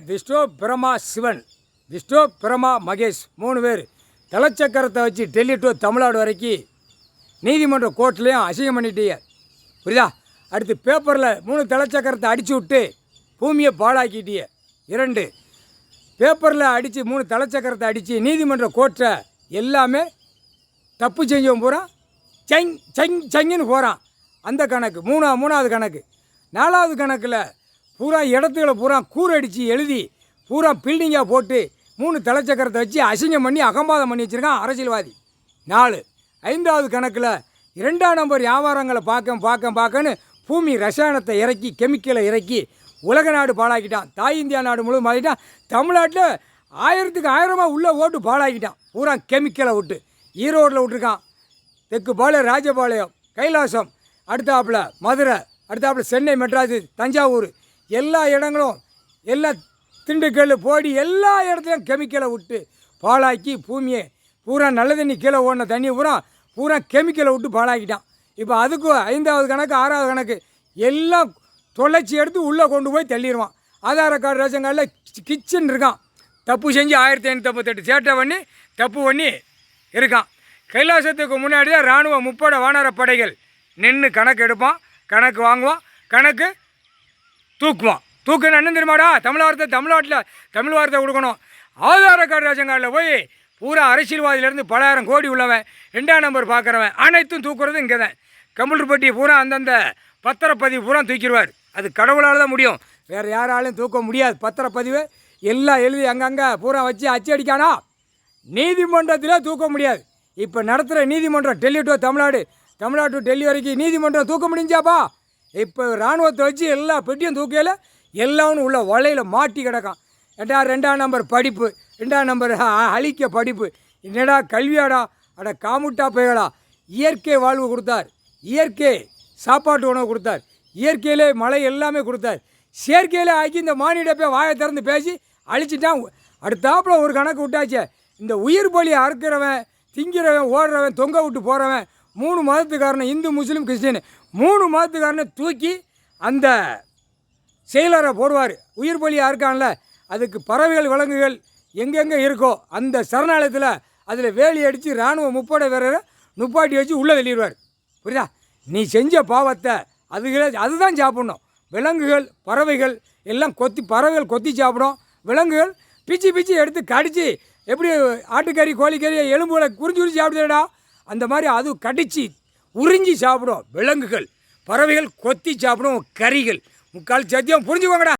விஷ்ணு பிரமா சிவன், விஷ்ணு பிரமா மகேஷ் 3 பேர் தலைச்சக்கரத்தை வச்சு டெல்லி டு தமிழ்நாடு வரைக்கும் நீதிமன்ற கோர்ட்லேயும் அசிங்கம் பண்ணிட்டீங்க. புரியுதா? அடுத்து பேப்பரில் 3 தலைச்சக்கரத்தை அடித்து விட்டு பூமியை பாழாக்கிட்டீங்க. 2 பேப்பரில் அடித்து 3 தலைச்சக்கரத்தை அடித்து நீதிமன்ற கோர்ட்டை எல்லாமே தப்பு செஞ்சவன் பூரா சங்குன்னு போகிறான். அந்த கணக்கு மூணாவது கணக்கு. 4வது கணக்கில் பூரா இடத்துகளை பூரா கூரடித்து எழுதி பூரா பில்டிங்காக போட்டு 3 தலைச்சக்கரத்தை வச்சு அசிங்கம் பண்ணி அகம்பாதம் பண்ணி வச்சுருக்கான் அரசியல்வாதி. 4 5வது கணக்கில் 2ஆம் நம்பர் வியாபாரங்களை பார்க்கன்னு பூமி ரசாயனத்தை இறக்கி கெமிக்கலை இறக்கி உலக நாடு பாழாக்கிட்டான். தாய் இந்தியா நாடு முழுவதும் மாறிட்டான். தமிழ்நாட்டில் 1000க்கு 1000 உள்ள ஓட்டு பாழாக்கிட்டான். பூரா கெமிக்கலை விட்டு ஈரோட்டில் விட்டுருக்கான். தெற்கு பாளையம், ராஜபாளையம், கைலாசம், அடுத்தாப்பில் மதுரை, அடுத்தாப்பில் சென்னை, மெட்ராஸ், தஞ்சாவூர், எல்லா இடங்களும் எல்லா திண்டுக்கல், போடி எல்லா இடத்துலையும் கெமிக்கலை விட்டு பாழாக்கி பூமியை பூரா நல்ல தண்ணி கீழே ஓடின தண்ணி பூரா கெமிக்கலை விட்டு பாழாக்கிட்டான். இப்போ அதுக்கு 5வது கணக்கு 6வது கணக்கு எல்லாம் தொலைச்சி எடுத்து உள்ளே கொண்டு போய் தள்ளிடுவான். ஆதார கார்டு, ரேஷன் கார்டில் கிச்சன் இருக்கான். தப்பு செஞ்சு 1558 சேட்டை பண்ணி தப்பு பண்ணி இருக்கான். கைலாசத்துக்கு முன்னாடி தான் இராணுவ முப்படை வானர படைகள் நின்று கணக்கு எடுப்பான், கணக்கு வாங்குவான், கணக்கு தூக்குவான். தூக்குன்னு என்ன தெரியுமாடா? தமிழ்நாட்டில் தமிழ் வார்த்தை கொடுக்கணும். ஆதார கார்டு, ரேஷன் கார்டில் போய் பூரா அரசியல்வாதியிலேருந்து பல ஆயிரம் கோடி உள்ளவன், 2ஆம் நம்பர் பார்க்குறவன் அனைத்தும் தூக்குறது இங்கே தான். கம்ப்யூட்டர் பட்டி பூரா அந்தந்த பத்திரப்பதிவு பூரா தூக்கிடுவார். அது கடவுளால் தான் முடியும், வேறு யாராலையும் தூக்க முடியாது. பத்திரப்பதிவு எல்லாம் எழுதி அங்கங்கே பூரா வச்சு அச்சடிக்கானா நீதிமன்றத்தில் தூக்க முடியாது. இப்போ நடத்துகிற நீதிமன்றம் டெல்லி டு தமிழ்நாடு, தமிழ்நாடு டு டெல்லி வரைக்கும் நீதிமன்றம் தூக்க முடிஞ்சாப்பா. இப்போ இராணுவத்தை வச்சு எல்லா பெட்டியும் தூக்கையில் எல்லாரும் உள்ள வலையில் மாட்டி கிடக்கான். 2ஆம் நம்பர் படிப்பு, 2ஆம் நம்பர் அழிக்க படிப்பு, என்னடா கல்வியாடா? அட காமுட்டா போயடா. இயற்கை வாழ்வு கொடுத்தார், இயற்கை சாப்பாட்டு உணவு கொடுத்தார், இயற்கையிலே மழை எல்லாமே கொடுத்தார். செயற்கையிலே ஆக்கி இந்த மானிட போய் வாயை திறந்து பேசி அழிச்சிட்டான். அடுத்தாப்பில் ஒரு கணக்கு விட்டாச்சே, இந்த உயிர் பலியை அறுக்கிறவன், திங்கிறவன், ஓடுறவன், தொங்க விட்டு போகிறவன், 3 மதத்துக்காரனை, இந்து, முஸ்லீம், கிறிஸ்டின் 3 மதத்துக்காரனை தூக்கி அந்த செயலரை போடுவார். உயிர் பலியாக இருக்கான்ல, அதுக்கு பறவைகள், விலங்குகள் எங்கெங்கே இருக்கோ அந்த சரணாலயத்தில் அதில் வேலி அடித்து இராணுவ முப்படை வீரரை நுப்பாட்டி வச்சு உள்ளே தள்ளிடுவார். புரியுதா? நீ செஞ்ச பாவத்தை அதுதான் சாப்பிட்ணும். விலங்குகள், பறவைகள் எல்லாம் பறவைகள் கொத்தி சாப்பிடும், விலங்குகள் பிச்சு எடுத்து கடித்து எப்படி ஆட்டுக்கறி, கோழிக்கறி, எலும்புகளை உறிஞ்சி சாப்பிடுதா அந்த மாதிரி அது கடித்து உறிஞ்சி சாப்பிடும். விலங்குகள், பறவைகள் கொத்தி சாப்பிடும் கறிகள். முக்கால் சத்தியம் புரிஞ்சுக்கோங்கடா.